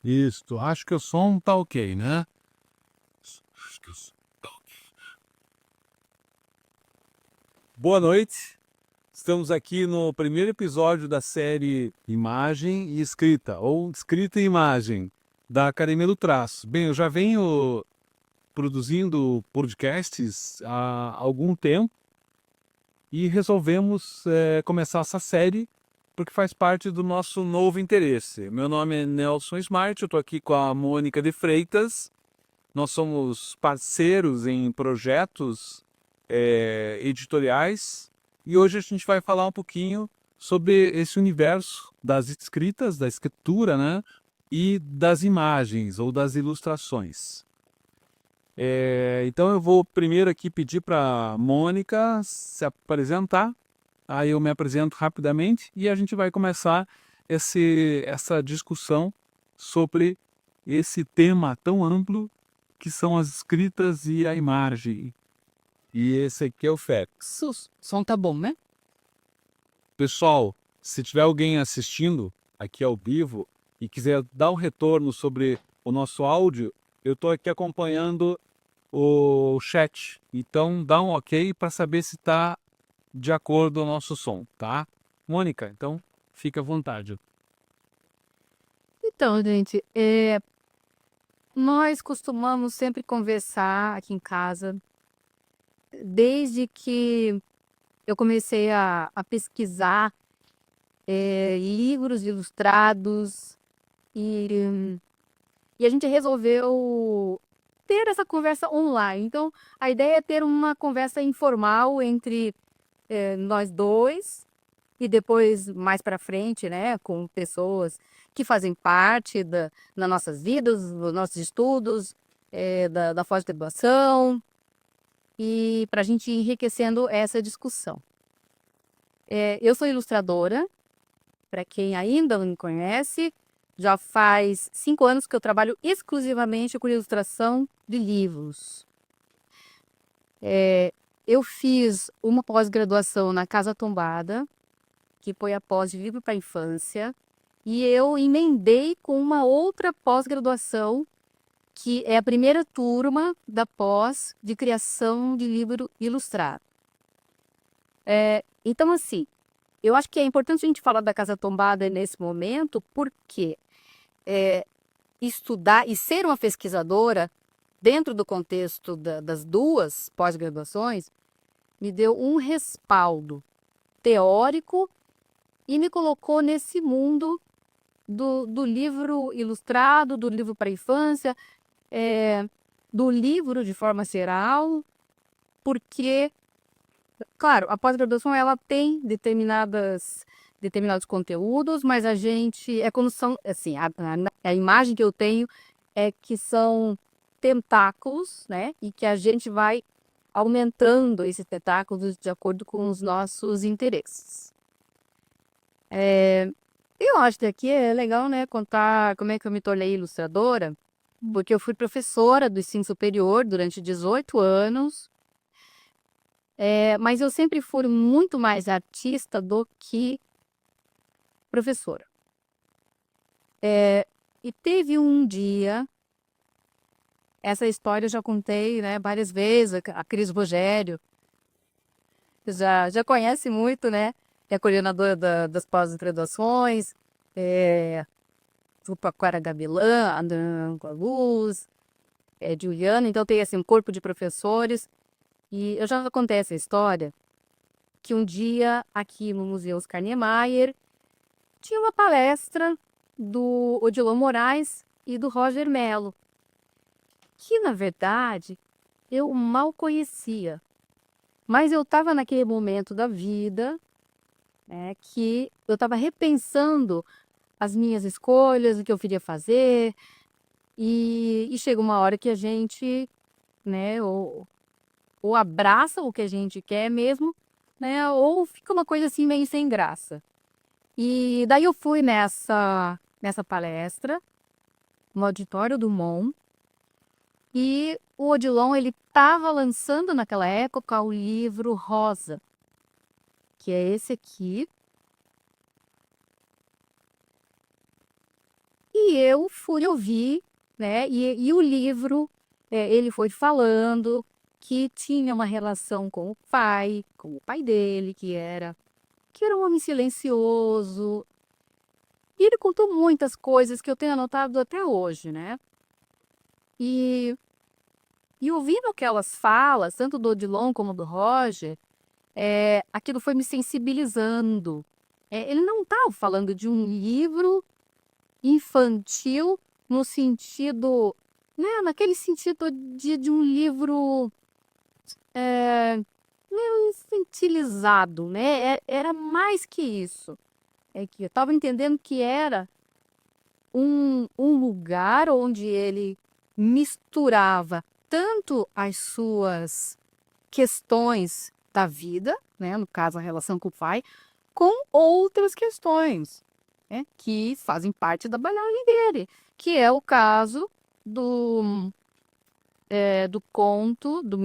Isso, acho que o som tá ok, né? Acho que o som tá ok. Boa noite, estamos aqui no primeiro episódio da série Imagem e Escrita, ou Escrita e Imagem, da Academia do Traço. Bem, eu já venho produzindo podcasts há algum tempo e resolvemos começar essa série porque faz parte do nosso novo interesse. Meu nome é Nelson Smart, eu estou aqui com a Mônica de Freitas. Nós somos parceiros em projetos editoriais e hoje a gente vai falar um pouquinho sobre esse universo das escritas, da escritura, né? E das imagens ou das ilustrações. Então eu vou primeiro aqui pedir para a Mônica se apresentar, aí eu me apresento rapidamente e a gente vai começar essa discussão sobre esse tema tão amplo que são as escritas e a imagem. E esse aqui é o Félix. Som tá bom, né? Pessoal, se tiver alguém assistindo aqui ao vivo e quiser dar um retorno sobre o nosso áudio, eu estou aqui acompanhando o chat. Então dá um ok para saber se está de acordo com o nosso som, tá? Mônica, então fica à vontade. Então, gente, nós costumamos sempre conversar aqui em casa, desde que eu comecei a pesquisar livros ilustrados e, e a gente resolveu ter essa conversa online. Então, a ideia é ter uma conversa informal entre nós dois e depois mais para frente, né, com pessoas que fazem parte das nossas vidas, dos nossos estudos, da pós-graduação, e para a gente ir enriquecendo essa discussão. Eu sou ilustradora, para quem ainda não me conhece, já faz 5 anos que eu trabalho exclusivamente com ilustração de livros. Eu fiz uma pós-graduação na Casa Tombada, que foi a pós de livro para a infância, e eu emendei com uma outra pós-graduação, que é a primeira turma da pós de criação de livro ilustrado. Então, assim, eu acho que é importante a gente falar da Casa Tombada nesse momento, porque estudar e ser uma pesquisadora dentro do contexto das duas pós-graduações me deu um respaldo teórico e me colocou nesse mundo do livro ilustrado, do livro para a infância, do livro de forma geral, porque, claro, a pós-graduação ela tem determinados conteúdos, mas a gente, é como são, assim, a imagem que eu tenho é que são tentáculos, né, e que a gente vai aumentando esses tentáculos de acordo com os nossos interesses. Eu acho que aqui é legal, né, contar como é que eu me tornei ilustradora, porque eu fui professora do ensino superior durante 18 anos, mas eu sempre fui muito mais artista do que professora. E teve um dia, essa história eu já contei, né, várias vezes, a Cris Rogério já conhece muito, né, é a coordenadora das pós-graduações, Grupo Aquara Gavilã, André com a Luz, Juliana, então tem assim um corpo de professores. E eu já contei essa história, que um dia aqui no Museu Oscar Niemeyer tinha uma palestra do Odilon Moraes e do Roger Mello, que na verdade eu mal conhecia, mas eu estava naquele momento da vida, né, que eu estava repensando as minhas escolhas, o que eu queria fazer, e chega uma hora que a gente, né, ou abraça o que a gente quer mesmo, né, ou fica uma coisa assim meio sem graça. E daí eu fui nessa palestra, no auditório do MON, e o Odilon, ele estava lançando naquela época o livro Rosa, que é esse aqui. E eu fui ouvir, né? E o livro, ele foi falando que tinha uma relação com o pai dele, que era um homem silencioso. E ele contou muitas coisas que eu tenho anotado até hoje, né? E, e ouvindo aquelas falas, tanto do Odilon como do Roger, aquilo foi me sensibilizando. Ele não estava falando de um livro infantil no sentido, né, naquele sentido de um livro meio infantilizado, né? Era mais que isso. É que eu estava entendendo que era um lugar onde ele misturava tanto as suas questões da vida, né, no caso a relação com o pai, com outras questões, né, que fazem parte da bagagem dele, que é o caso do conto do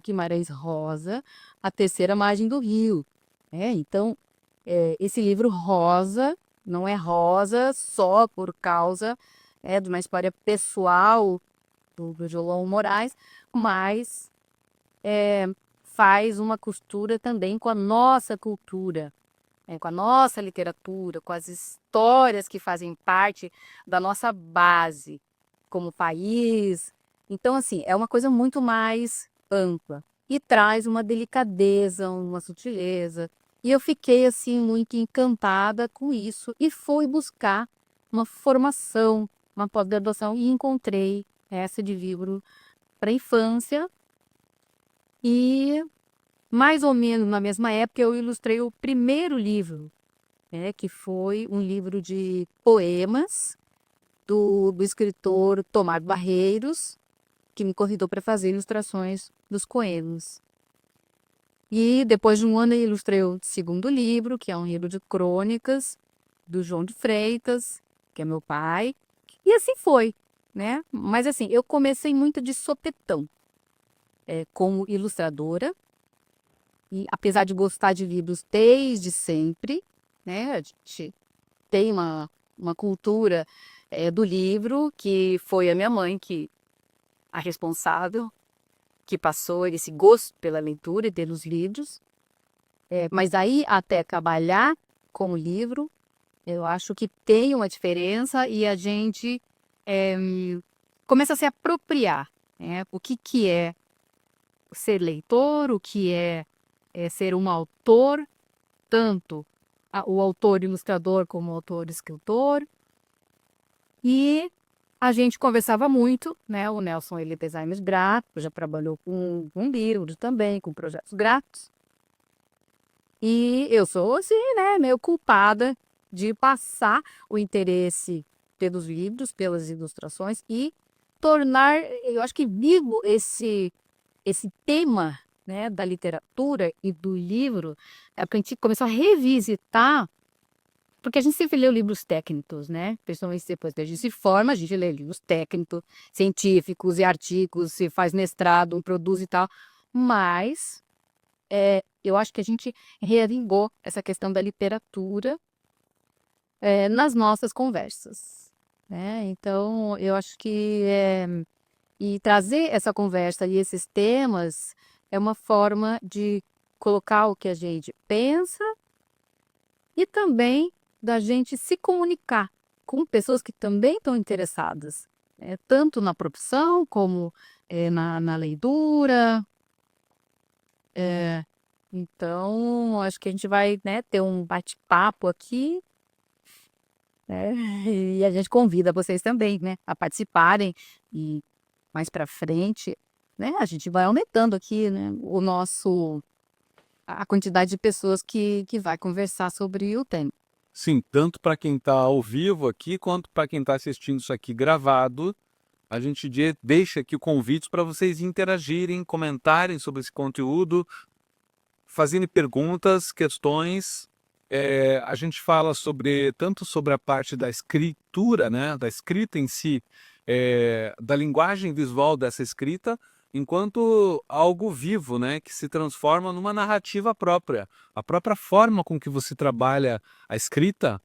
Guimarães Rosa, A Terceira Margem do Rio. Então, esse livro rosa não é rosa só por causa de uma história pessoal do João Moraes, mas faz uma costura também com a nossa cultura, com a nossa literatura, com as histórias que fazem parte da nossa base como país. Então, assim, é uma coisa muito mais ampla e traz uma delicadeza, uma sutileza. E eu fiquei, assim, muito encantada com isso e fui buscar uma formação, uma pós-graduação e encontrei essa de livro para infância. E mais ou menos na mesma época eu ilustrei o primeiro livro, que foi um livro de poemas do escritor Tomar Barreiros, que me convidou para fazer ilustrações dos poemas. E depois de um ano eu ilustrei o segundo livro, que é um livro de crônicas do João de Freitas, que é meu pai. E assim foi, né? Mas assim, eu comecei muito de sopetão, como ilustradora. E apesar de gostar de livros desde sempre, né? A gente tem uma cultura do livro, que foi a minha mãe a responsável, que passou esse gosto pela leitura e pelos livros. Mas aí, até trabalhar com o livro, eu acho que tem uma diferença e a gente começa a se apropriar, né? O que é ser leitor, o que é ser um autor, tanto o autor ilustrador como o autor escritor. E a gente conversava muito, né? O Nelson, ele é designer gráfico, já trabalhou com livros também, com projetos gráficos. E eu sou, assim, né, meio culpada de passar o interesse pelos livros, pelas ilustrações e tornar, eu acho que vivo esse tema, né, da literatura e do livro, porque a gente começou a revisitar, porque a gente sempre leu livros técnicos, né? Principalmente depois que a gente se forma, a gente lê livros técnicos, científicos e artigos, se faz mestrado, produz e tal. Mas eu acho que a gente reavivou essa questão da literatura nas nossas conversas, né? Então, eu acho que e trazer essa conversa e esses temas é uma forma de colocar o que a gente pensa e também da gente se comunicar com pessoas que também estão interessadas, tanto na profissão como na leitura. Então, acho que a gente vai, né, ter um bate-papo aqui, né, e a gente convida vocês também, né, a participarem e mais para frente, né, a gente vai aumentando aqui, né, a quantidade de pessoas que vai conversar sobre o tema. Sim, tanto para quem está ao vivo aqui, quanto para quem está assistindo isso aqui gravado, a gente deixa aqui o convite para vocês interagirem, comentarem sobre esse conteúdo, fazendo perguntas, questões. A gente fala tanto sobre a parte da escritura, né, da escrita em si, da linguagem visual dessa escrita, enquanto algo vivo, né, que se transforma numa narrativa própria. A própria forma com que você trabalha a escrita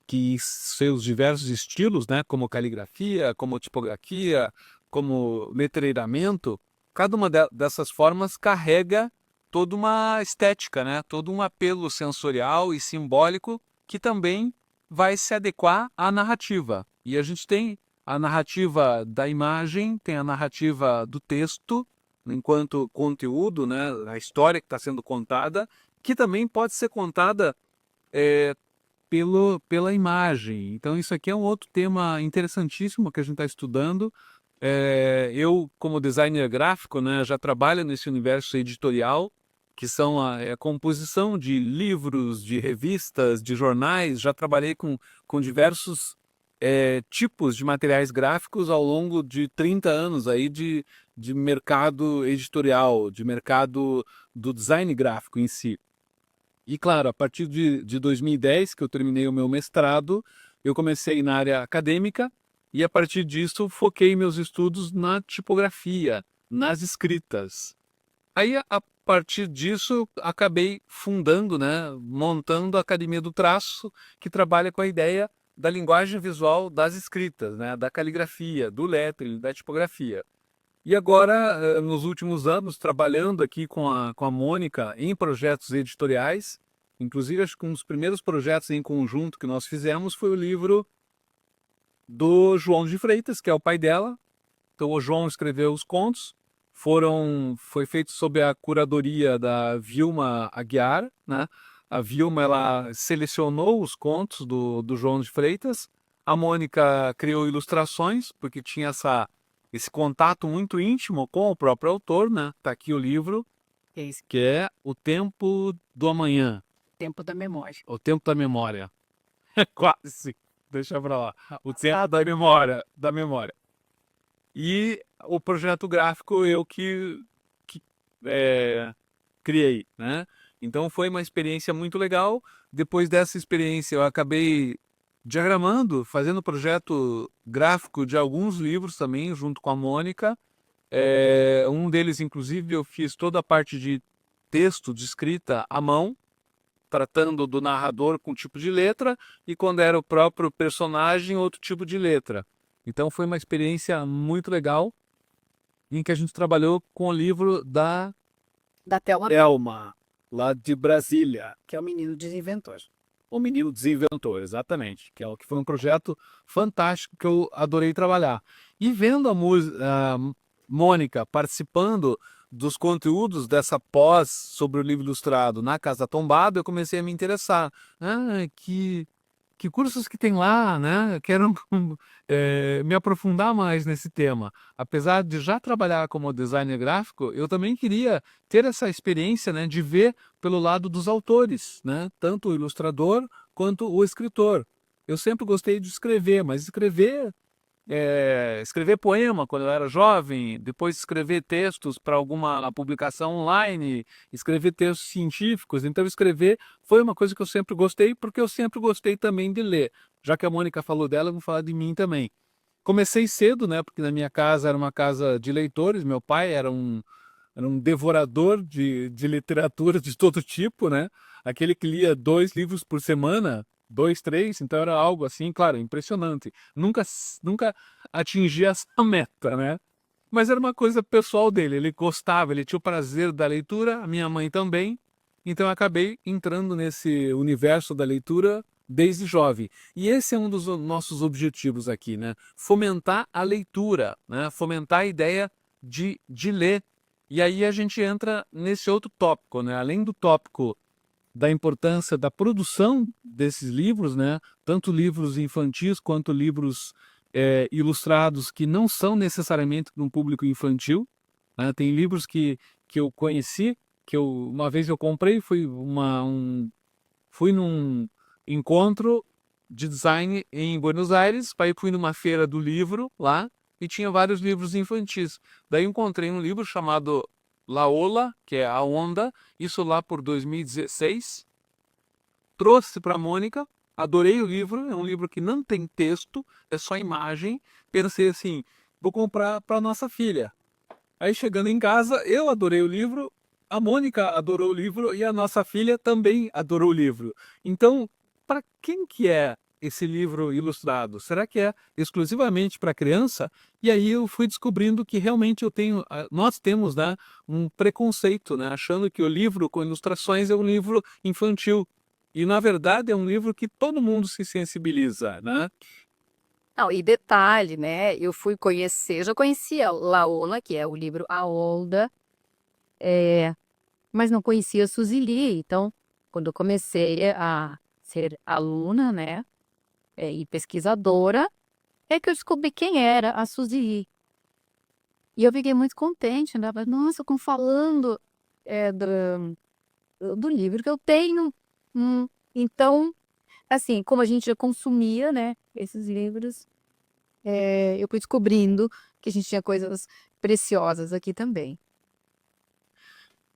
que seus diversos estilos, né, como caligrafia, como tipografia, como letreiramento, cada uma dessas formas carrega toda uma estética, né, todo um apelo sensorial e simbólico que também vai se adequar à narrativa. E a gente tem a narrativa da imagem, tem a narrativa do texto, enquanto conteúdo, né, a história que está sendo contada, que também pode ser contada pela imagem. Então isso aqui é um outro tema interessantíssimo que a gente está estudando. Eu, como designer gráfico, né, já trabalho nesse universo editorial, que são a composição de livros, de revistas, de jornais. Já trabalhei com diversos tipos de materiais gráficos ao longo de 30 anos aí de mercado editorial, de mercado do design gráfico em si. E claro, a partir de 2010, que eu terminei o meu mestrado, eu comecei na área acadêmica e a partir disso foquei meus estudos na tipografia, nas escritas. Aí a partir disso acabei fundando, né, montando a Academia do Traço, que trabalha com a ideia da linguagem visual das escritas, né, da caligrafia, do lettering, da tipografia. E agora, nos últimos anos, trabalhando aqui com a Mônica em projetos editoriais, inclusive acho que um dos primeiros projetos em conjunto que nós fizemos foi o livro do João de Freitas, que é o pai dela. Então o João escreveu os contos, foi feito sob a curadoria da Vilma Aguiar, né? A Vilma, ela selecionou os contos do João de Freitas, a Mônica criou ilustrações, porque tinha esse contato muito íntimo com o próprio autor, né? Tá aqui o livro, que é O Tempo do Amanhã. Tempo da memória. O Tempo da Memória. Quase. Deixa pra lá. O Tempo da Memória. E o projeto gráfico eu que criei, né? Então foi uma experiência muito legal. Depois dessa experiência eu acabei diagramando, fazendo projeto gráfico de alguns livros também, junto com a Mônica. Um deles, inclusive, eu fiz toda a parte de texto, de escrita à mão, tratando do narrador com tipo de letra, e quando era o próprio personagem, outro tipo de letra. Então foi uma experiência muito legal, em que a gente trabalhou com o livro da Thelma, Thelma, lá de Brasília. que é o menino desinventor. O Menino Desinventor, exatamente, que foi um projeto fantástico que eu adorei trabalhar. E vendo a Mônica participando dos conteúdos dessa pós sobre o livro ilustrado na Casa Tombado, eu comecei a me interessar. Que cursos que tem lá, né? Quero me aprofundar mais nesse tema. Apesar de já trabalhar como designer gráfico, eu também queria ter essa experiência, né, de ver pelo lado dos autores, né? Tanto o ilustrador quanto o escritor. Eu sempre gostei de escrever, mas escrever poema quando eu era jovem, depois escrever textos para alguma publicação online, escrever textos científicos. Então escrever foi uma coisa que eu sempre gostei, porque eu sempre gostei também de ler. Já que a Mônica falou dela, eu vou falar de mim também. Comecei cedo, né, porque na minha casa era uma casa de leitores, meu pai era um devorador de literatura de todo tipo, né? Aquele que lia 2 livros por semana, 2, 3, então era algo assim, claro, impressionante. Nunca atingi essa meta, né? Mas era uma coisa pessoal dele, ele gostava, ele tinha o prazer da leitura, a minha mãe também, então eu acabei entrando nesse universo da leitura desde jovem. E esse é um dos nossos objetivos aqui, né? Fomentar a leitura, né? Fomentar a ideia de ler. E aí a gente entra nesse outro tópico, né? Além do tópico da importância da produção desses livros, né? Tanto livros infantis quanto livros ilustrados que não são necessariamente para um público infantil, né? Tem livros que eu conheci, uma vez eu comprei, fui num encontro de design em Buenos Aires, aí fui numa feira do livro lá, e tinha vários livros infantis. Daí encontrei um livro chamado La Ola, que é a onda, isso lá por 2016. Trouxe para a Mônica, adorei o livro, é um livro que não tem texto, é só imagem. Pensei assim, vou comprar para nossa filha. Aí chegando em casa, eu adorei o livro, a Mônica adorou o livro e a nossa filha também adorou o livro. Então, para quem que é esse livro ilustrado? Será que é exclusivamente para criança? E aí eu fui descobrindo que realmente nós temos, né, um preconceito, né, achando que o livro com ilustrações é um livro infantil. E na verdade é um livro que todo mundo se sensibiliza, né? Não, e detalhe, né? Eu fui conhecer, já conhecia Laola, que é o livro A Olda, mas não conhecia Suzili. Então, quando eu comecei a ser aluna, né, e pesquisadora, é que eu descobri quem era a Suzili. E eu fiquei muito contente, né? Falei, nossa, com falando do livro que eu tenho. Então, assim, como a gente já consumia, né, esses livros, eu fui descobrindo que a gente tinha coisas preciosas aqui também.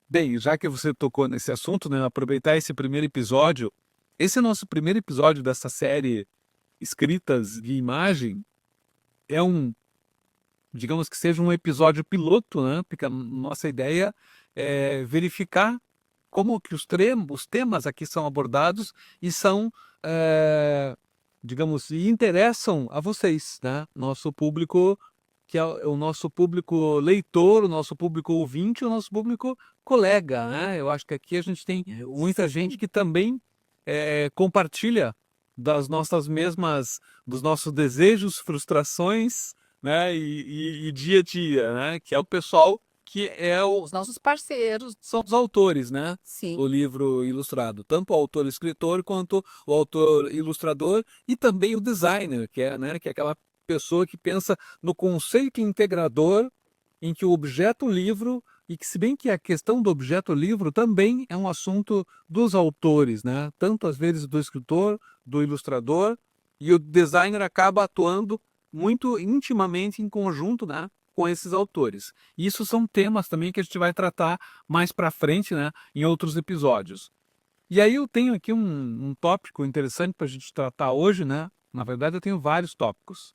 Bem, já que você tocou nesse assunto, né, aproveitar esse primeiro episódio. Esse é o nosso primeiro episódio dessa série Escritas de Imagem. É digamos que seja um episódio piloto, né? Porque a nossa ideia é verificar como que os temas aqui são abordados e são, digamos, e interessam a vocês, né? Nosso público, que é o nosso público leitor, o nosso público ouvinte, o nosso público colega, né? Eu acho que aqui a gente tem muita gente que também compartilha dos nossos desejos, frustrações, né? E dia a dia, né? Que é o pessoal que Os nossos parceiros, são os autores, né? sim. Do livro ilustrado, tanto o autor-escritor quanto o autor-ilustrador e também o designer, né, que é aquela pessoa que pensa no conceito integrador em que o objeto livro, e que se bem que a questão do objeto livro também é um assunto dos autores, né? Tanto às vezes do escritor, do ilustrador, e o designer acaba atuando muito intimamente em conjunto, né, com esses autores. Isso são temas também que a gente vai tratar mais para frente, né, em outros episódios. E aí eu tenho aqui um tópico interessante para a gente tratar hoje, né? Na verdade, eu tenho vários tópicos.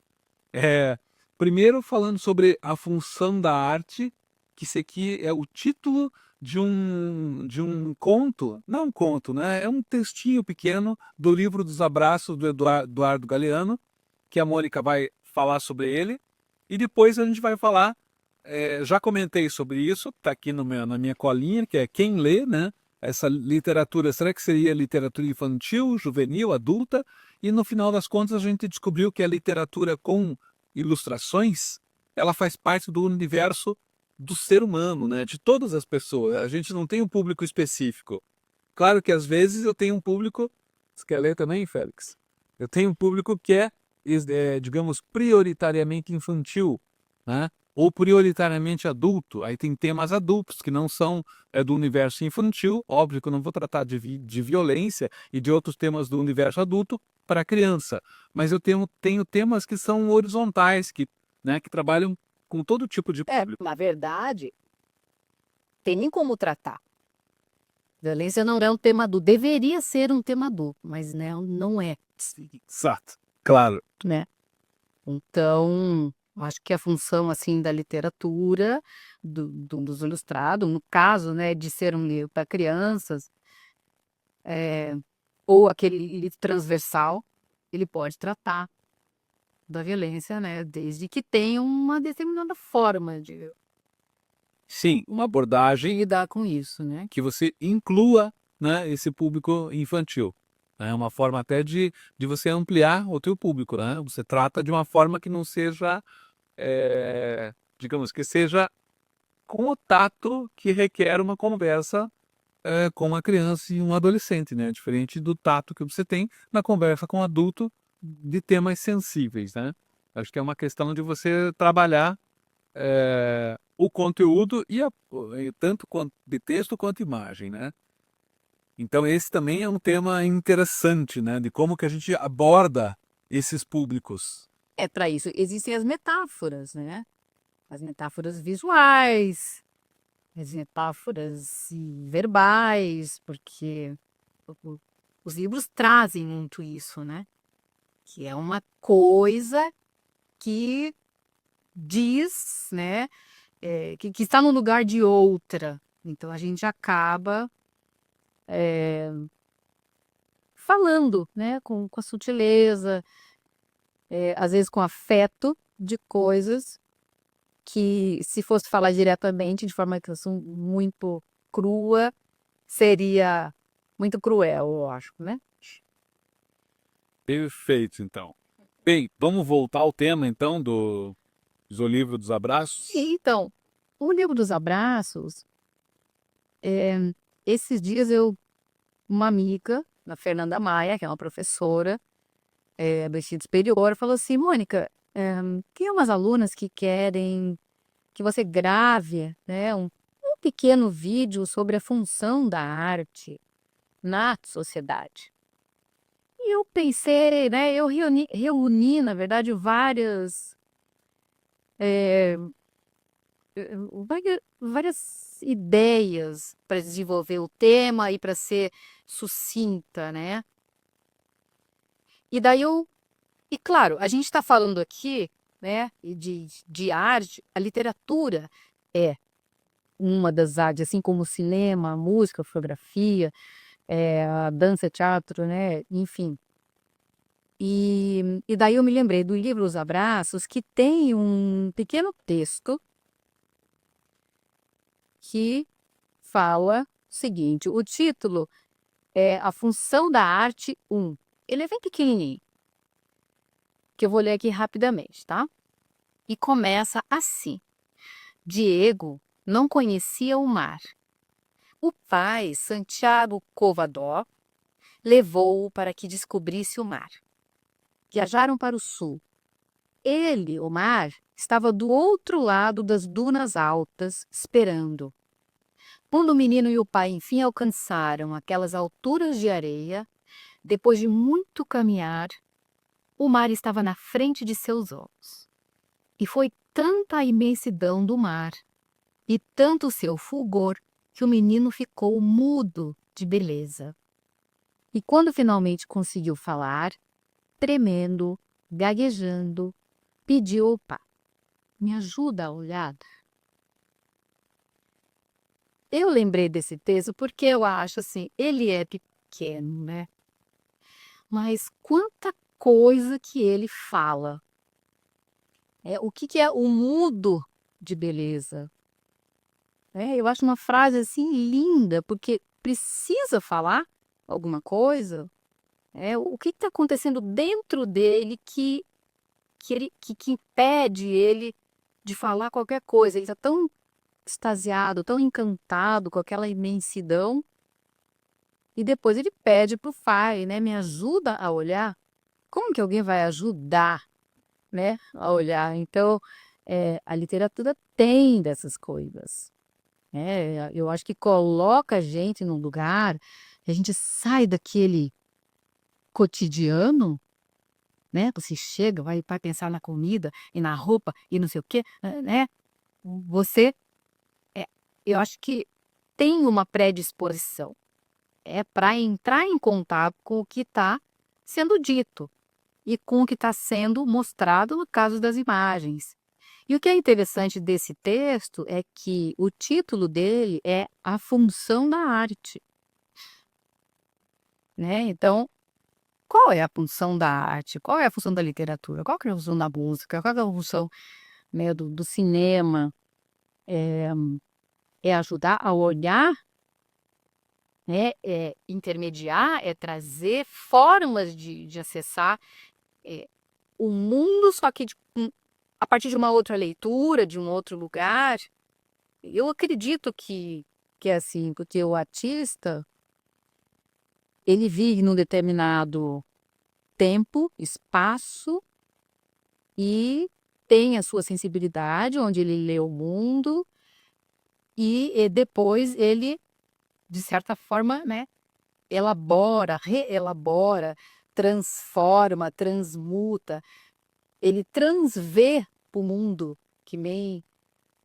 Primeiro, falando sobre a função da arte, que esse aqui é o título de um conto, não um conto, né? É um textinho pequeno do livro dos Abraços do Eduardo Galeano, que a Mônica vai falar sobre ele. E depois a gente vai falar, já comentei sobre isso, está aqui na minha colinha, que é quem lê, né? Essa literatura, será que seria literatura infantil, juvenil, adulta? E no final das contas a gente descobriu que a literatura com ilustrações, ela faz parte do universo do ser humano, né? De todas as pessoas. A gente não tem um público específico. Claro que às vezes eu tenho um público. Você quer ler também, Félix? Eu tenho um público que digamos, prioritariamente infantil, né? Ou prioritariamente adulto. Aí tem temas adultos que não são do universo infantil. Óbvio que eu não vou tratar de violência e de outros temas do universo adulto para criança. Mas eu tenho temas que são horizontais, né, que trabalham com todo tipo de público. Na verdade, tem nem como tratar. Violência não é um tema adulto. Deveria ser um tema adulto, mas não é, Exato, claro. né? Então, eu acho que a função assim da literatura, dos ilustrados, no caso, né, de ser um livro para crianças, ou aquele livro transversal, ele pode tratar da violência, né, desde que tenha uma determinada forma de Sim, uma abordagem lidar com isso, né? que você inclua, né, esse público infantil. É uma forma até de você ampliar o teu público, né? Você trata de uma forma que não seja, digamos, que seja com o tato que requer uma conversa com uma criança e um adolescente, né? Diferente do tato que você tem na conversa com um adulto de temas sensíveis, né? Acho que é uma questão de você trabalhar o conteúdo tanto de texto quanto imagem, né? Então esse também é um tema interessante, né? De como que a gente aborda esses públicos. Para isso existem as metáforas, né? As metáforas visuais, as metáforas verbais, porque os livros trazem muito isso, né? Que é uma coisa que diz, né? Que está no lugar de outra. Então a gente acaba falando, né, com a sutileza, às vezes com afeto de coisas que, se fosse falar diretamente, de forma que eu sou muito crua, seria muito cruel, eu acho, né? Perfeito, então. Bem, vamos voltar ao tema, então, do livro dos abraços? E, então, o livro dos abraços, esses dias uma amiga, a Fernanda Maia, que é uma professora do ensino superior, falou assim: Mônica, tem umas alunas que querem que você grave, né, um pequeno vídeo sobre a função da arte na sociedade. E eu pensei, né, eu reuni, na verdade, várias ideias para desenvolver o tema e para ser sucinta, né? E daí e claro, a gente está falando aqui, né, de arte, a literatura é uma das artes, assim como o cinema, a música, a fotografia, a dança, teatro, né, enfim. E daí eu me lembrei do livro Os Abraços, que tem um pequeno texto que fala o seguinte: o título é A Função da Arte 1. Ele é bem pequenininho, que eu vou ler aqui rapidamente, tá? E começa assim: Diego não conhecia o mar. O pai, Santiago Covadó, levou-o para que descobrisse o mar. Viajaram para o sul. Ele, o mar, estava do outro lado das dunas altas, esperando. Quando o menino e o pai enfim alcançaram aquelas alturas de areia, depois de muito caminhar, o mar estava na frente de seus olhos. E foi tanta a imensidão do mar e tanto o seu fulgor que o menino ficou mudo de beleza. E quando finalmente conseguiu falar, tremendo, gaguejando, pediu ao pai: me ajuda a olhar. Eu lembrei desse texto porque eu acho assim, ele é pequeno, né? Mas quanta coisa que ele fala. O que é o mudo de beleza? Eu acho uma frase assim linda, porque precisa falar alguma coisa. O que está acontecendo dentro dele que impede ele de falar qualquer coisa? Ele está tão extasiado, tão encantado com aquela imensidão. E depois ele pede para o pai, né? Me ajuda a olhar. Como que alguém vai ajudar, né, a olhar? Então, a literatura tem dessas coisas. Eu acho que coloca a gente num lugar, a gente sai daquele cotidiano, né? Você chega, vai pensar na comida e na roupa e não sei o quê, né? Você, eu acho que tem uma predisposição. Para entrar em contato com o que está sendo dito e com o que está sendo mostrado no caso das imagens. E o que é interessante desse texto é que o título dele é A Função da Arte, né? Então, qual é a função da arte? Qual é a função da literatura? Qual que é a função da música? Qual que é a função, né, do cinema? É ajudar a olhar, né? É intermediar, é trazer formas de acessar o mundo, só que a partir de uma outra leitura, de um outro lugar. Eu acredito que é assim, porque o artista, ele vive num determinado tempo, espaço e tem a sua sensibilidade, onde ele lê o mundo e depois ele, de certa forma, né, elabora, reelabora, transforma, transmuta, ele transvê o mundo, que nem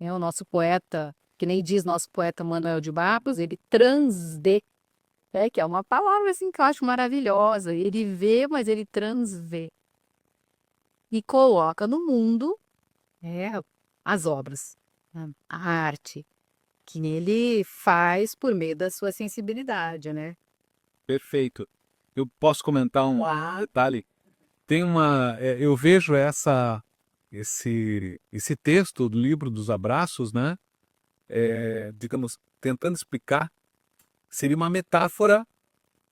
o nosso poeta, que nem diz nosso poeta Manuel de Barros, ele transdê, que é uma palavra assim que eu acho maravilhosa. Ele vê, mas ele transvê. E coloca no mundo as obras, né, a arte, que ele faz por meio da sua sensibilidade, né? Perfeito. eu posso comentar um detalhe. Tem eu vejo esse texto do livro dos abraços, né? Digamos, tentando explicar, seria uma metáfora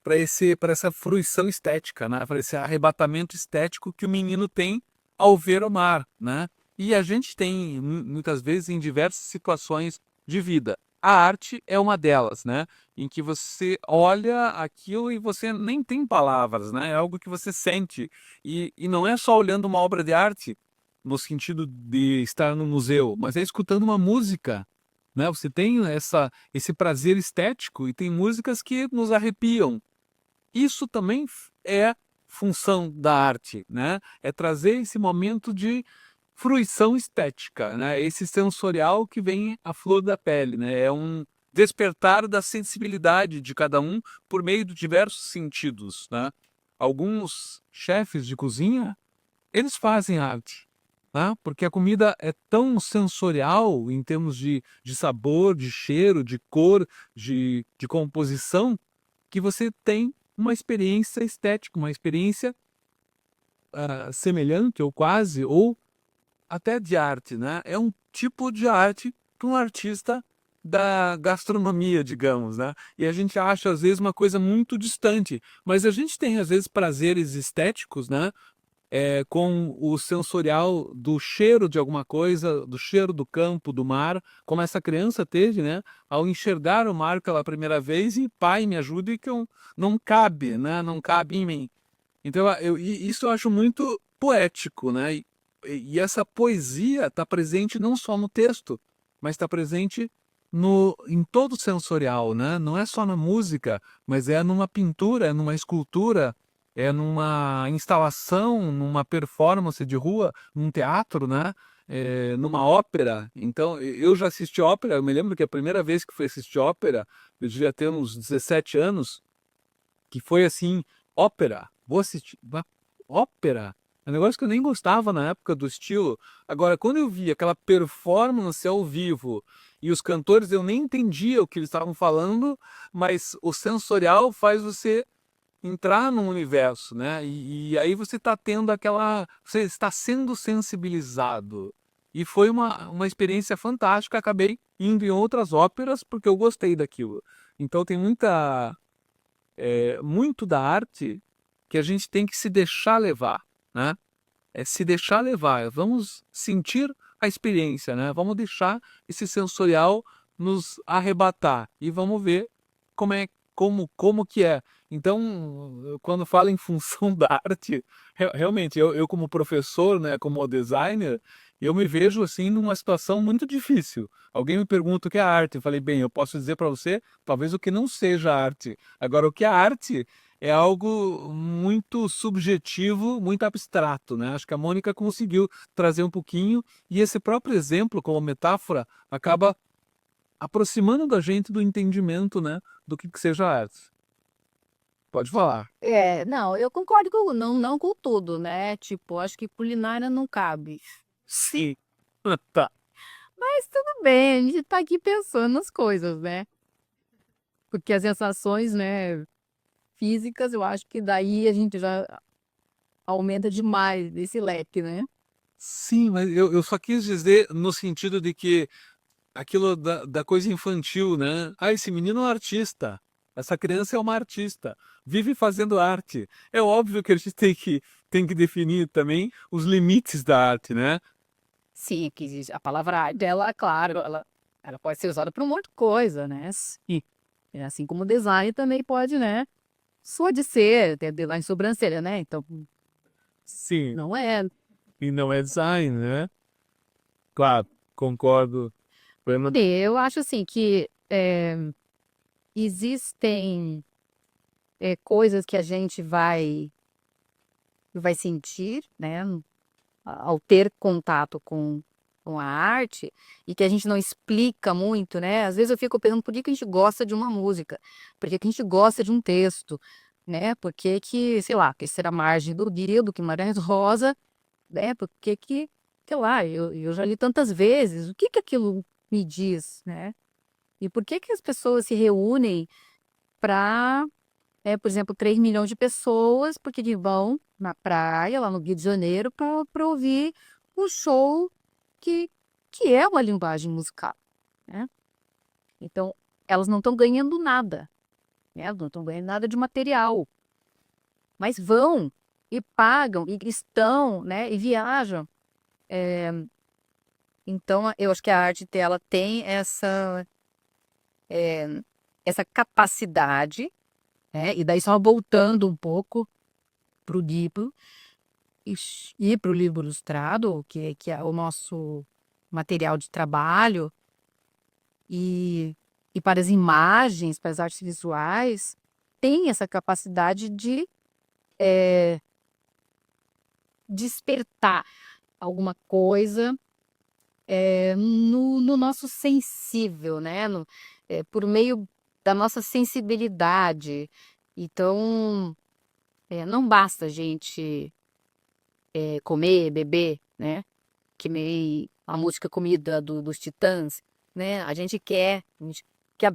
para essa fruição estética, né? Para esse arrebatamento estético que o menino tem ao ver o mar, né? E a gente tem muitas vezes em diversas situações de vida. A arte é uma delas, né? Em que você olha aquilo e você nem tem palavras, né? É algo que você sente. E não é só olhando uma obra de arte no sentido de estar no museu, mas é escutando uma música, né? Você tem esse prazer estético e tem músicas que nos arrepiam. Isso também é função da arte, né? É trazer esse momento de fruição estética, né? Esse sensorial que vem à flor da pele, né? É um despertar da sensibilidade de cada um por meio de diversos sentidos, né? Alguns chefes de cozinha, eles fazem arte, né? Porque a comida é tão sensorial em termos de sabor, de cheiro, de cor, de composição, que você tem uma experiência estética, uma experiência semelhante ou quase, ou até de arte, né? É um tipo de arte para um artista da gastronomia, digamos, né? E a gente acha às vezes uma coisa muito distante, mas a gente tem às vezes prazeres estéticos, né? Com o sensorial do cheiro de alguma coisa, do cheiro do campo, do mar, como essa criança teve, né? Ao enxergar o mar pela primeira vez e pai, me ajude que não cabe, né? Não cabe em mim. Então, isso eu acho muito poético, né? E essa poesia está presente não só no texto, mas está presente em todo o sensorial, né? Não é só na música, mas é numa pintura, é numa escultura, é numa instalação, numa performance de rua, num teatro, né? Numa ópera. Então, eu já assisti ópera, eu me lembro que a primeira vez que fui assistir ópera, eu devia ter uns 17 anos, que foi assim, ópera. Vou assistir. Ópera? É um negócio que eu nem gostava na época do estilo. Agora, quando eu vi aquela performance ao vivo e os cantores, eu nem entendia o que eles estavam falando, mas o sensorial faz você entrar num universo, né? E aí você está tendo você está sendo sensibilizado. E foi uma experiência fantástica. Acabei indo em outras óperas porque eu gostei daquilo. Então tem muito da arte que a gente tem que se deixar levar, né? É se deixar levar, vamos sentir a experiência, né? Vamos deixar esse sensorial nos arrebatar e vamos ver como que é. Então, quando falo em função da arte, realmente, eu como professor, né, como designer, eu me vejo assim numa situação muito difícil. Alguém me pergunta o que é arte, eu falei, bem, eu posso dizer para você, talvez o que não seja arte. Agora, o que é arte é algo muito subjetivo, muito abstrato, né? Acho que a Mônica conseguiu trazer um pouquinho e esse próprio exemplo, como metáfora, acaba aproximando da gente do entendimento, né, do que seja arte. Pode falar. Não, eu concordo com, não com tudo, né? Tipo, acho que culinária não cabe. Sim. Tá. Mas tudo bem, a gente tá aqui pensando nas coisas, né? Porque as sensações, né, físicas, eu acho que daí a gente já aumenta demais esse leque, né? Sim, mas eu só quis dizer no sentido de que aquilo da coisa infantil, né? Ah, esse menino é um artista. Essa criança é uma artista. Vive fazendo arte. É óbvio que a gente tem que definir também os limites da arte, né? Sim, que a palavra arte dela, claro, ela pode ser usada para um monte de coisa, né? Sim. Assim como design também pode, né? Só de ser, ter design de sobrancelha, né? Então, Sim. não é. E não é design, né? Claro, concordo. Eu acho assim que existem coisas que a gente vai sentir, né? Ao ter contato com a arte e que a gente não explica muito, né? Às vezes eu fico pensando por que que a gente gosta de uma música, por que que a gente gosta de um texto, né? Por que que, sei lá, que será a margem do Guia do Guimarães Rosa, né? Por que que, sei lá, eu já li tantas vezes, o que que aquilo me diz, né? E por que que as pessoas se reúnem para por exemplo, 3 milhões de pessoas, porque eles vão na praia, lá no Rio de Janeiro, para ouvir um show que, que é uma linguagem musical, né? Então, elas não estão ganhando nada, né? Elas não estão ganhando nada de material, mas vão e pagam e estão, né? E viajam. Então, eu acho que a arte dela tem essa capacidade, né? E daí só voltando um pouco para o livro e para o livro ilustrado, que é o nosso material de trabalho, e para as imagens, para as artes visuais, tem essa capacidade de despertar alguma coisa no nosso sensível, né? Por meio da nossa sensibilidade. Então, não basta a gente comer, beber, né? Que nem a música Comida dos Titãs, né? A gente quer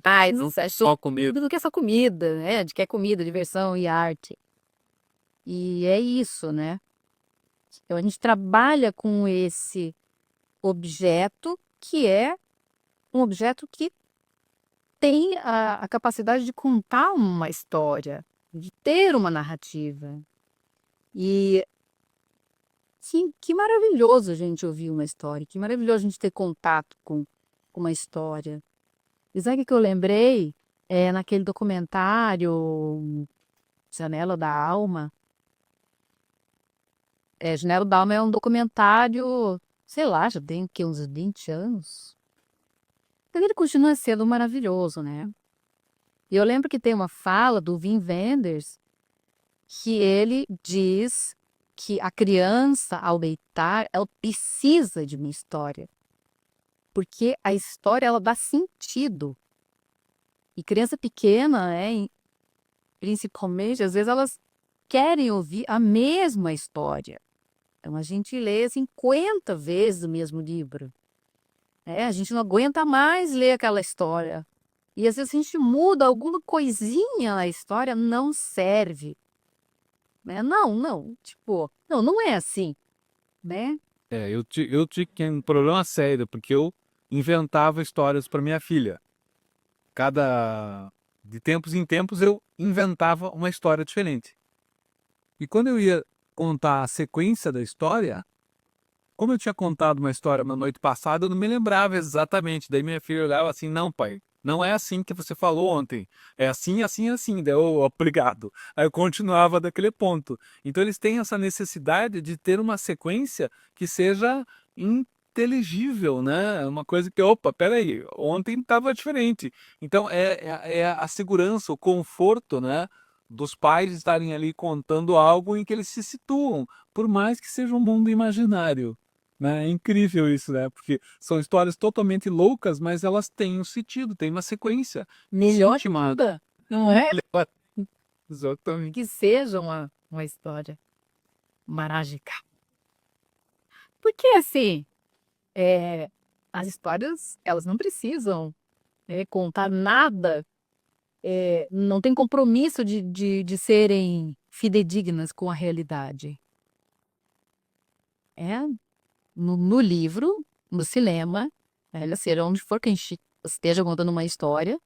mais, não é só comida do que só comida, né? A gente quer comida, diversão e arte. E é isso, né? Então a gente trabalha com esse objeto que é um objeto que tem a capacidade de contar uma história, de ter uma narrativa. E que maravilhoso a gente ouvir uma história, que maravilhoso a gente ter contato com uma história. E sabe o que eu lembrei? Naquele documentário Janela da Alma. Janela da Alma é um documentário, sei lá, já tem que, uns 20 anos. Mas ele continua sendo maravilhoso, né? E eu lembro que tem uma fala do Wim Wenders que ele diz que a criança, ao deitar, ela precisa de uma história. Porque a história, ela dá sentido. E criança pequena, principalmente, às vezes elas querem ouvir a mesma história. Então a gente lê 50 vezes o mesmo livro. A gente não aguenta mais ler aquela história. E às vezes a gente muda alguma coisinha na história, não serve. Né? Não, tipo, não é assim, né? Eu tinha um problema sério, porque eu inventava histórias para minha filha. De tempos em tempos eu inventava uma história diferente. E quando eu ia contar a sequência da história, como eu tinha contado uma história na noite passada, eu não me lembrava exatamente. Daí minha filha olhava assim, não, pai, não é assim que você falou ontem. É assim, assim, assim. Daí eu, obrigado. Aí eu continuava daquele ponto. Então eles têm essa necessidade de ter uma sequência que seja inteligível, né? Uma coisa que, opa, peraí, ontem estava diferente. Então é a segurança, o conforto, né? Dos pais estarem ali contando algo em que eles se situam, por mais que seja um mundo imaginário. Né? É incrível isso, né? Porque são histórias totalmente loucas, mas elas têm um sentido, têm uma sequência. Melhor Íntima. ainda, não é? Exatamente. Que seja uma história mágica. Porque assim, as histórias, elas não precisam, contar nada, não tem compromisso de serem fidedignas com a realidade. No livro, no cinema, seja onde for que a gente esteja contando uma história,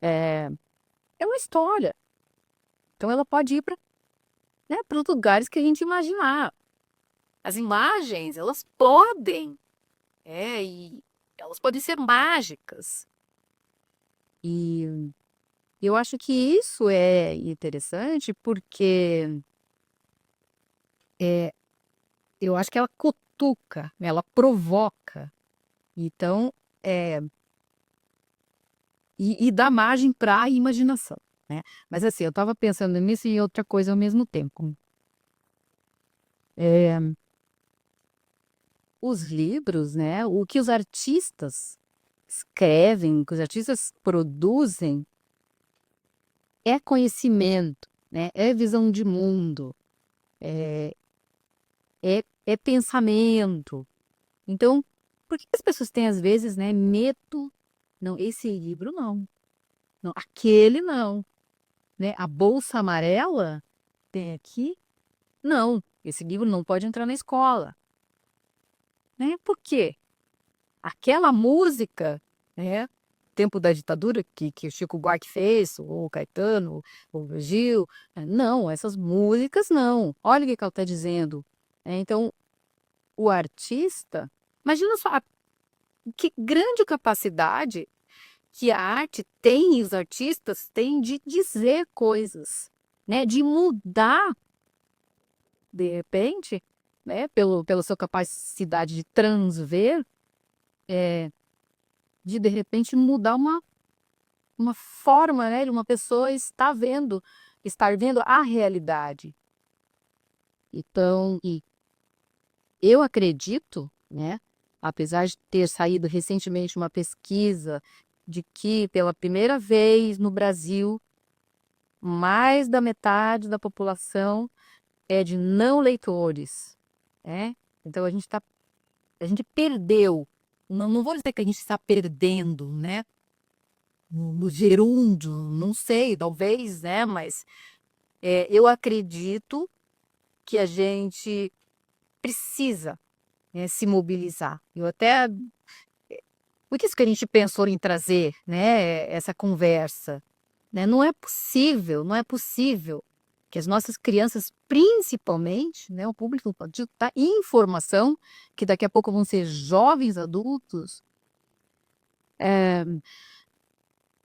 é uma história. Então ela pode ir para, né, para os lugares que a gente imaginar. As imagens, elas podem, e elas podem ser mágicas. E eu acho que isso é interessante porque eu acho que ela cutuca, né, ela provoca. Então, e dá margem para a imaginação, né? Mas assim, eu estava pensando nisso e outra coisa ao mesmo tempo. Os livros, né? O que os artistas escrevem, o que os artistas produzem é conhecimento, né? É visão de mundo, é pensamento. Então, por que as pessoas têm às vezes, né, medo? Não, esse livro não. Não, aquele não. né? A Bolsa Amarela tem aqui. Não, esse livro não pode entrar na escola. Né? Por quê? Aquela música, né? Tempo da ditadura que o Chico Buarque fez, ou o Caetano, ou o Gil. Não, essas músicas não. Olha o que ela está dizendo. Então, o artista, imagina só que grande capacidade que a arte tem e os artistas têm de dizer coisas, né? De mudar, de repente, né? Pela sua capacidade de transver, de repente mudar uma forma, né? De uma pessoa estar vendo a realidade. Então, eu acredito, né? Apesar de ter saído recentemente uma pesquisa de que pela primeira vez no Brasil, mais da metade da população é de não leitores, né? Então a gente perdeu. Não vou dizer que a gente está perdendo, né? No gerúndio, não sei, talvez, né? Mas eu acredito que a gente precisa, né, se mobilizar. Eu até por isso que a gente pensou em trazer, né, essa conversa, né? Não é possível, não é possível que as nossas crianças, principalmente, né, o público infantil, tá em formação, que daqui a pouco vão ser jovens adultos,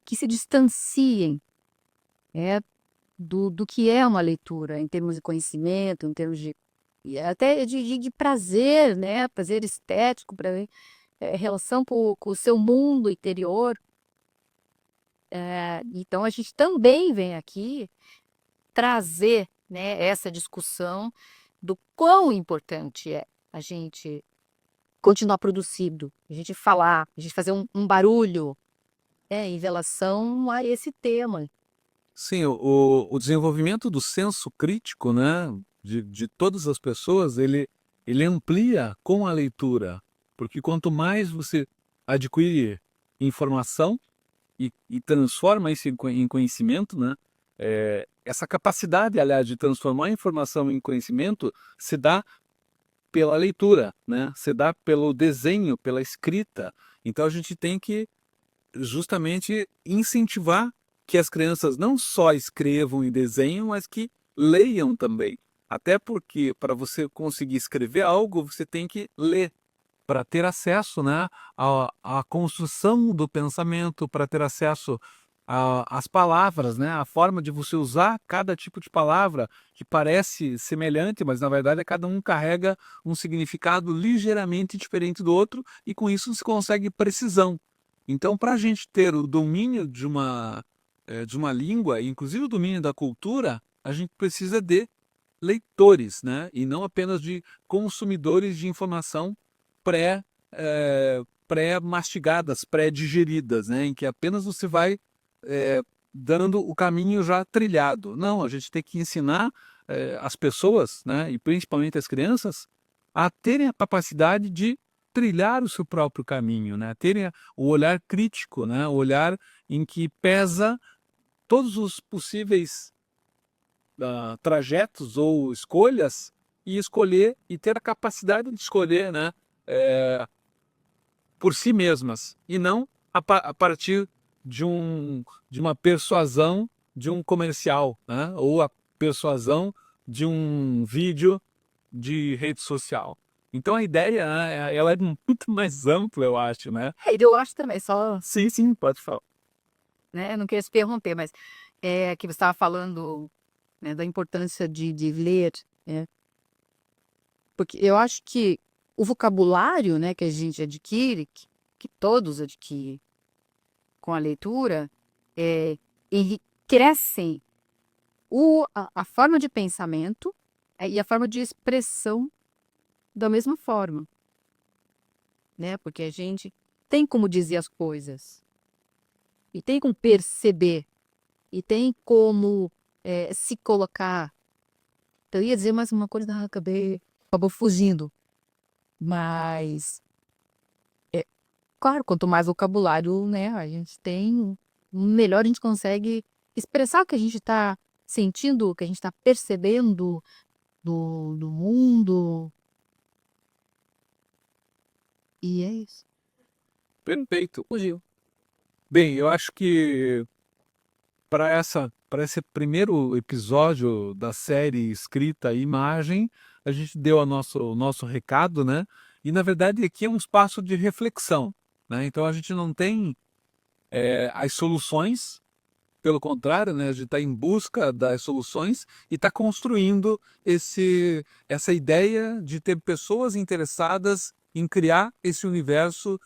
que se distanciem, do que é uma leitura, em termos de conhecimento, em termos de e até de prazer, né? Prazer estético, relação com o seu mundo interior. Então, a gente também vem aqui trazer, né, essa discussão do quão importante é a gente continuar produzindo, a gente falar, a gente fazer um barulho, em relação a esse tema. Sim, o desenvolvimento do senso crítico, né, de todas as pessoas, ele amplia com a leitura, porque quanto mais você adquire informação e transforma isso em conhecimento, né, essa capacidade, aliás, de transformar a informação em conhecimento se dá pela leitura, né, se dá pelo desenho, pela escrita. Então a gente tem que justamente incentivar que as crianças não só escrevam e desenhem, mas que leiam também. Até porque para você conseguir escrever algo, você tem que ler para ter acesso, né, à construção do pensamento, para ter acesso às palavras, né, a forma de você usar cada tipo de palavra que parece semelhante, mas na verdade cada um carrega um significado ligeiramente diferente do outro e com isso se consegue precisão. Então, para a gente ter o domínio de uma língua, inclusive o domínio da cultura, a gente precisa de leitores, né? E não apenas de consumidores de informação pré, pré-mastigadas, pré-digeridas, né? Em que apenas você vai dando o caminho já trilhado. Não, a gente tem que ensinar as pessoas, né? E principalmente as crianças, a terem a capacidade de trilhar o seu próprio caminho, né? Terem o olhar crítico, né? O olhar em que pesa todos os possíveis trajetos ou escolhas e escolher e ter a capacidade de escolher, né, por si mesmas e não a partir de uma persuasão de um comercial, né, ou a persuasão de um vídeo de rede social. Então a ideia, né, ela é muito mais ampla, eu acho, né? Eu acho também, só, Sim, sim, pode falar. né, não queria se interromper, mas que você estava falando, né, da importância de ler, né? Porque eu acho que o vocabulário, né, que a gente adquire, que todos adquirem com a leitura, enriquecem a forma de pensamento, e a forma de expressão da mesma forma, né? Porque a gente tem como dizer as coisas, e tem como perceber, e tem como se colocar. Eu ia dizer mais uma coisa, acabou fugindo. Mas, claro, quanto mais vocabulário, né, a gente tem, melhor a gente consegue expressar o que a gente está sentindo, o que a gente está percebendo do mundo. E é isso. Perfeito. Fugiu. Bem, eu acho que para esse primeiro episódio da série Escrita e Imagem, a gente deu o nosso recado, né? E na verdade aqui é um espaço de reflexão, né? Então a gente não tem as soluções, pelo contrário, né? A gente está em busca das soluções e está construindo essa ideia de ter pessoas interessadas em criar esse universo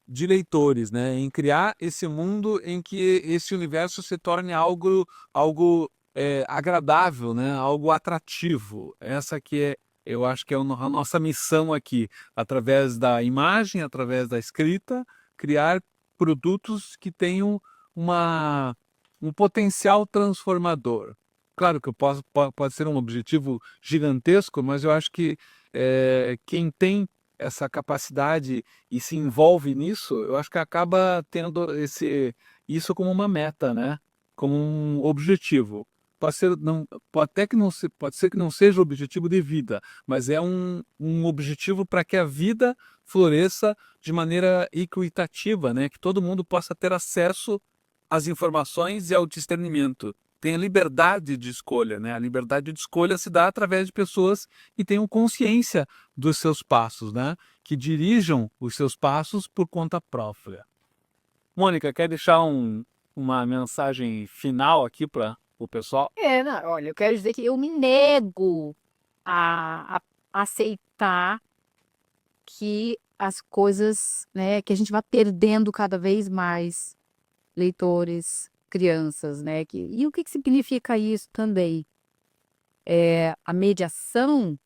de leitores, né? Em criar esse mundo em que esse universo se torne algo agradável, né? Algo atrativo. Essa que é, eu acho que é a nossa missão aqui, através da imagem, através da escrita, criar produtos que tenham uma, um potencial transformador. Claro que pode ser um objetivo gigantesco, mas eu acho que quem tem essa capacidade e se envolve nisso, eu acho que acaba tendo isso como uma meta, né? Como um objetivo. Pode ser, não, pode até que não se, pode ser que não seja o objetivo de vida, mas é um objetivo para que a vida floresça de maneira equitativa, né? Que todo mundo possa ter acesso às informações e ao discernimento. Tem a liberdade de escolha, né? A liberdade de escolha se dá através de pessoas que tenham consciência dos seus passos, né? Que dirijam os seus passos por conta própria. Mônica, quer deixar uma mensagem final aqui para o pessoal? Não, olha, eu quero dizer que eu me nego a aceitar que as coisas, né, que a gente vai perdendo cada vez mais leitores, crianças, né? E o que significa isso também? A mediação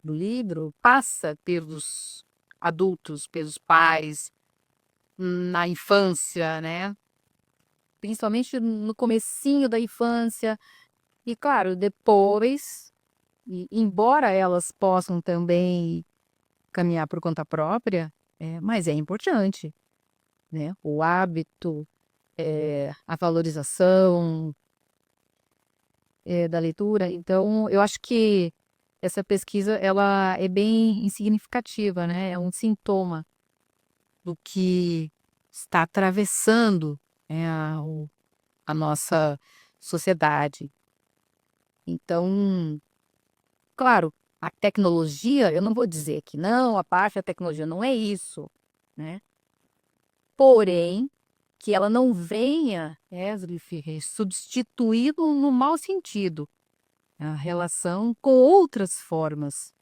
do livro passa pelos adultos, pelos pais, na infância, né? Principalmente no comecinho da infância. E claro, depois, embora elas possam também caminhar por conta própria, mas é importante, né? O hábito, a valorização, da leitura. Então, eu acho que essa pesquisa ela é bem significativa, né? É um sintoma do que está atravessando, né, a nossa sociedade. Então, claro, a tecnologia, eu não vou dizer que não, a parte da tecnologia não é isso, né? Porém, que ela não venha, substituir no mau sentido a relação com outras formas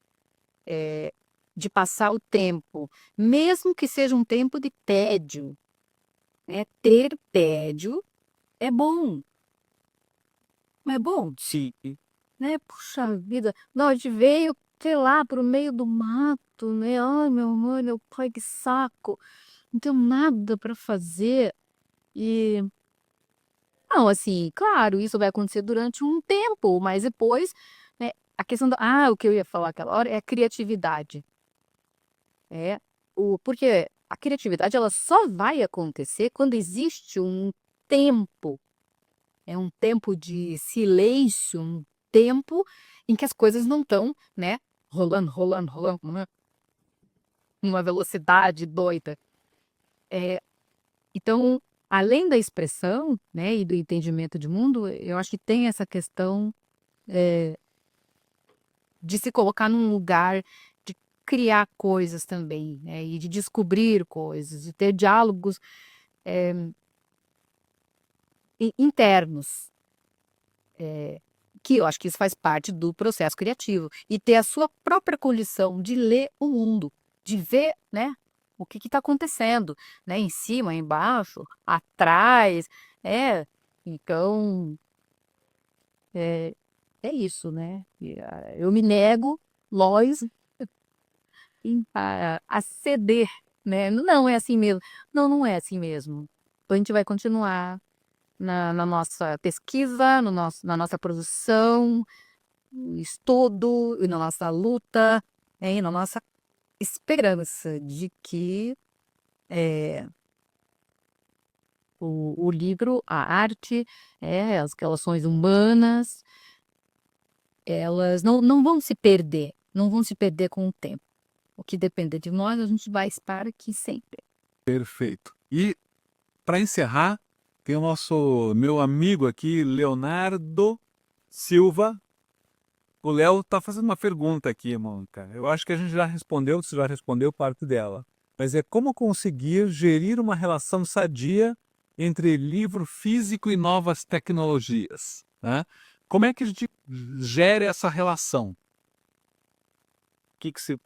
de passar o tempo, mesmo que seja um tempo de tédio. Ter tédio é bom, é bom, Sim. né? Puxa vida, não, a gente veio, sei lá, para o meio do mato, né? Ai, meu mãe, meu pai, que saco, não tenho nada para fazer. E, não, assim, claro, isso vai acontecer durante um tempo, mas depois, né? A questão o que eu ia falar aquela hora é a criatividade. Porque a criatividade ela só vai acontecer quando existe um tempo, um tempo de silêncio, um tempo em que as coisas não estão, né, rolando, rolando, rolando, né, numa velocidade doida. Então, além da expressão, né, e do entendimento de mundo, eu acho que tem essa questão de se colocar num lugar de criar coisas também, né, e de descobrir coisas, de ter diálogos internos, que eu acho que isso faz parte do processo criativo. E ter a sua própria condição de ler o mundo, de ver, né, o que está acontecendo, né, em cima, embaixo, atrás. Então, é isso, né? Eu me nego, Lois, a ceder, né? Não é assim mesmo. Não, não é assim mesmo. A gente vai continuar na nossa pesquisa, na nossa produção, no estudo, e na nossa luta, né, e na nossa esperança de que O livro, a arte, as relações humanas, elas não vão se perder, não vão se perder com o tempo. O que depender de nós, a gente vai estar aqui sempre. Perfeito. E para encerrar, tem o meu amigo aqui, Leonardo Silva. O Léo tá fazendo uma pergunta aqui, Mônica. Eu acho que a gente já respondeu, você já respondeu parte dela. Mas é como conseguir gerir uma relação sadia entre livro físico e novas tecnologias, né? Como é que a gente gera essa relação? O que que você...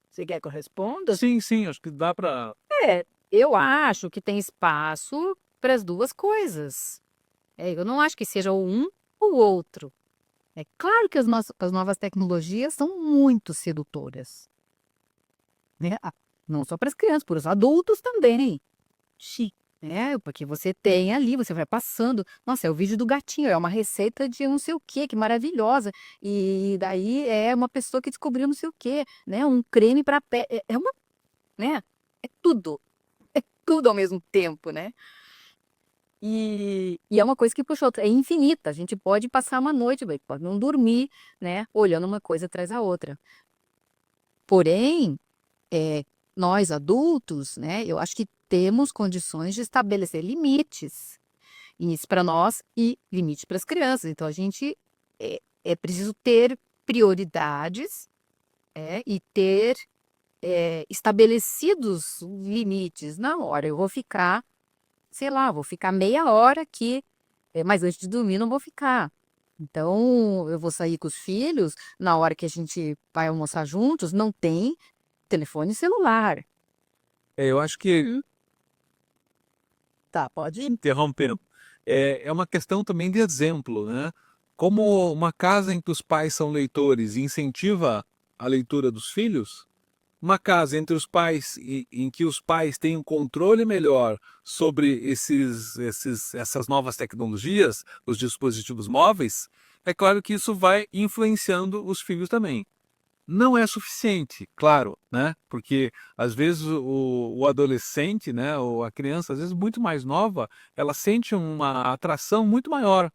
Você quer que eu responda? Sim, acho que dá para... Eu acho que tem espaço para as duas coisas. Eu não acho que seja o um ou o outro. É claro que as novas tecnologias são muito sedutoras, né? Não só para as crianças, para os adultos também. Sim. Porque você tem ali, você vai passando. Nossa, é o vídeo do gatinho, é uma receita de não sei o quê, que maravilhosa. E daí é uma pessoa que descobriu não sei o quê, né? Um creme para pele. Né? É tudo. É tudo ao mesmo tempo, né? E é uma coisa que puxa outra, é infinita. A gente pode passar uma noite, pode não dormir, né? Olhando uma coisa atrás da outra. Porém, nós adultos, né? Eu acho que temos condições de estabelecer limites. Isso para nós e limites para as crianças. Então, a gente é preciso ter prioridades, e ter estabelecidos limites. Na hora, eu vou ficar, sei lá, vou ficar meia hora aqui, mas antes de dormir não vou ficar. Então, eu vou sair com os filhos, na hora que a gente vai almoçar juntos, não tem telefone celular. eu acho que, Tá, pode ir. interrompendo, é uma questão também de exemplo, né? Como uma casa em que os pais são leitores e incentiva a leitura dos filhos, uma casa entre os pais em que os pais têm um controle melhor sobre essas novas tecnologias, os dispositivos móveis, é claro que isso vai influenciando os filhos também. Não é suficiente, claro, né? Porque às vezes o adolescente, né, ou a criança, às vezes muito mais nova, ela sente uma atração muito maior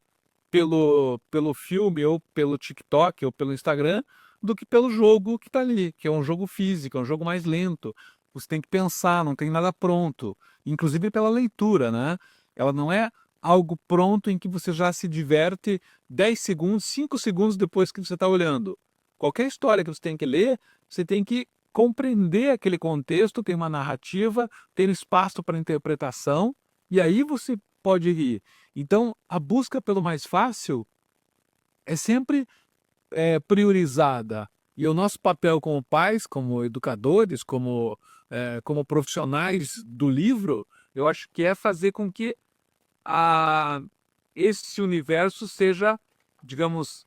pelo filme, ou pelo TikTok, ou pelo Instagram, do que pelo jogo que está ali, que é um jogo físico, é um jogo mais lento. Você tem que pensar, não tem nada pronto. Inclusive pela leitura, né? Ela não é algo pronto em que você já se diverte 10 segundos, 5 segundos depois que você está olhando. Qualquer história que você tem que ler, você tem que compreender aquele contexto, tem uma narrativa, tem espaço para interpretação, e aí você pode rir. Então, a busca pelo mais fácil é sempre priorizada. E o nosso papel como pais, como educadores, como profissionais do livro, eu acho que é fazer com que esse universo seja, digamos,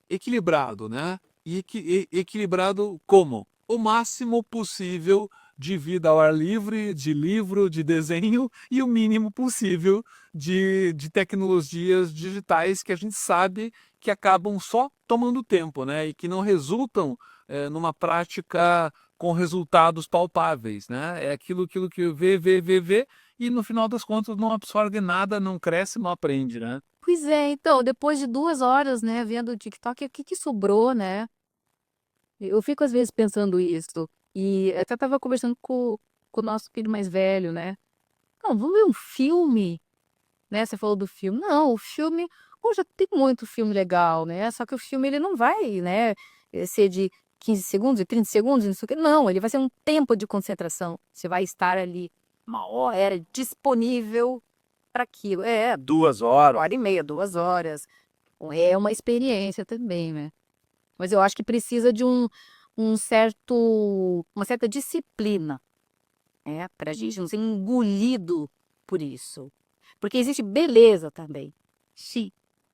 equilibrado, né? E equilibrado como? O máximo possível de vida ao ar livre, de livro, de desenho e o mínimo possível de tecnologias digitais que a gente sabe que acabam só tomando tempo, né? E que não resultam numa prática com resultados palpáveis, né? É aquilo que vê, e no final das contas não absorve nada, não cresce, não aprende, né? Pois é, então, depois de 2 horas, né, vendo o TikTok, o que que sobrou, né? Eu fico às vezes pensando isso. E até estava conversando com o nosso filho mais velho, né? Não, vamos ver um filme, né? Você falou do filme. Não, o filme, já tem muito filme legal, né? Só que o filme ele não vai, né, ser de 15 segundos e 30 segundos, não sei o quê. Não, ele vai ser um tempo de concentração. Você vai estar ali uma hora disponível para aquilo. 2 horas. 1 hora e meia, 2 horas. É uma experiência também, né? Mas eu acho que precisa de uma certa disciplina, para a gente não ser engolido por isso. Porque existe beleza também, sim,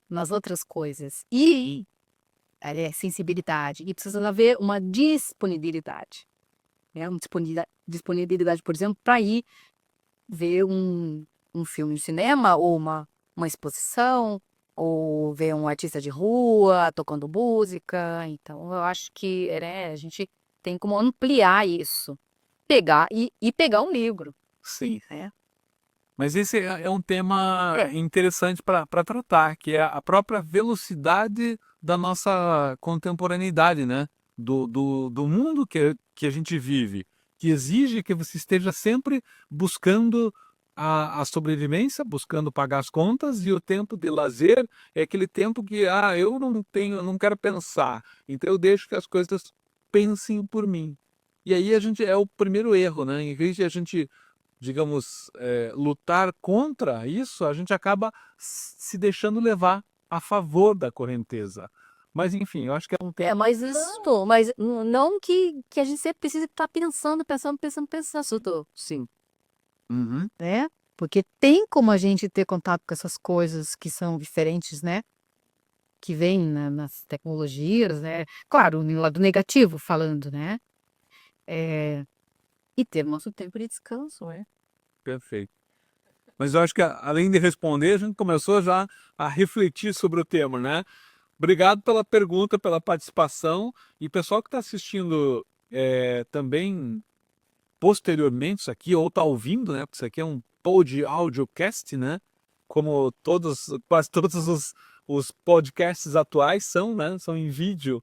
nas outras coisas. E sensibilidade. E precisa haver uma disponibilidade. Uma disponibilidade, por exemplo, para ir ver um filme no cinema ou uma exposição, ou ver um artista de rua tocando música. Então, eu acho que a gente tem como ampliar isso. Pegar e pegar um livro, Sim. né? Mas esse é um tema interessante para tratar, que é a própria velocidade da nossa contemporaneidade, né? Do mundo que a gente vive, que exige que você esteja sempre buscando a sobrevivência, buscando pagar as contas, e o tempo de lazer é aquele tempo que eu não quero pensar, então eu deixo que as coisas pensem por mim. E aí a gente é o primeiro erro, né? Em vez de a gente, digamos, lutar contra isso, a gente acaba se deixando levar a favor da correnteza. Mas enfim, eu acho que é um tema. Mas isso, mas não que a gente sempre precise estar pensando, isso, sim. Uhum. né? Porque tem como a gente ter contato com essas coisas que são diferentes, né? Que vêm nas tecnologias, né? Claro, no lado negativo falando, né? E ter nosso tempo de descanso, né? Perfeito. Mas eu acho que além de responder, a gente começou já a refletir sobre o tema, né? Obrigado pela pergunta, pela participação. E pessoal que está assistindo também posteriormente isso aqui, ou está ouvindo, né? Porque isso aqui é um audiocast, né? Como quase todos os podcasts atuais são, né? São em vídeo.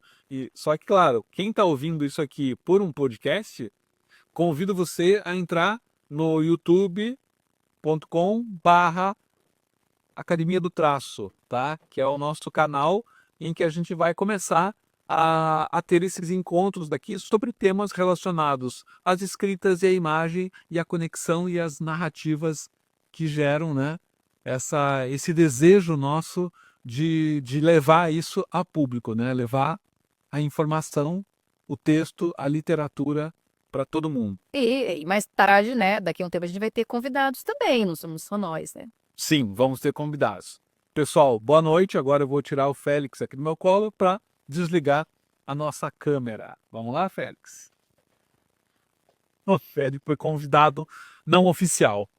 Só que, claro, quem está ouvindo isso aqui por um podcast, convido você a entrar no youtube.com/Academia do Traço, tá? Que é o nosso canal em que a gente vai começar a ter esses encontros daqui sobre temas relacionados às escritas e à imagem e à conexão e às narrativas que geram, né, esse desejo nosso de levar isso a público, né? Levar a informação, o texto, a literatura para todo mundo. E mais tarde, né? Daqui a um tempo a gente vai ter convidados também, não somos só nós, né? Sim, vamos ter convidados. Pessoal, boa noite. Agora eu vou tirar o Félix aqui do meu colo para desligar a nossa câmera. Vamos lá, Félix? O Félix foi convidado não oficial.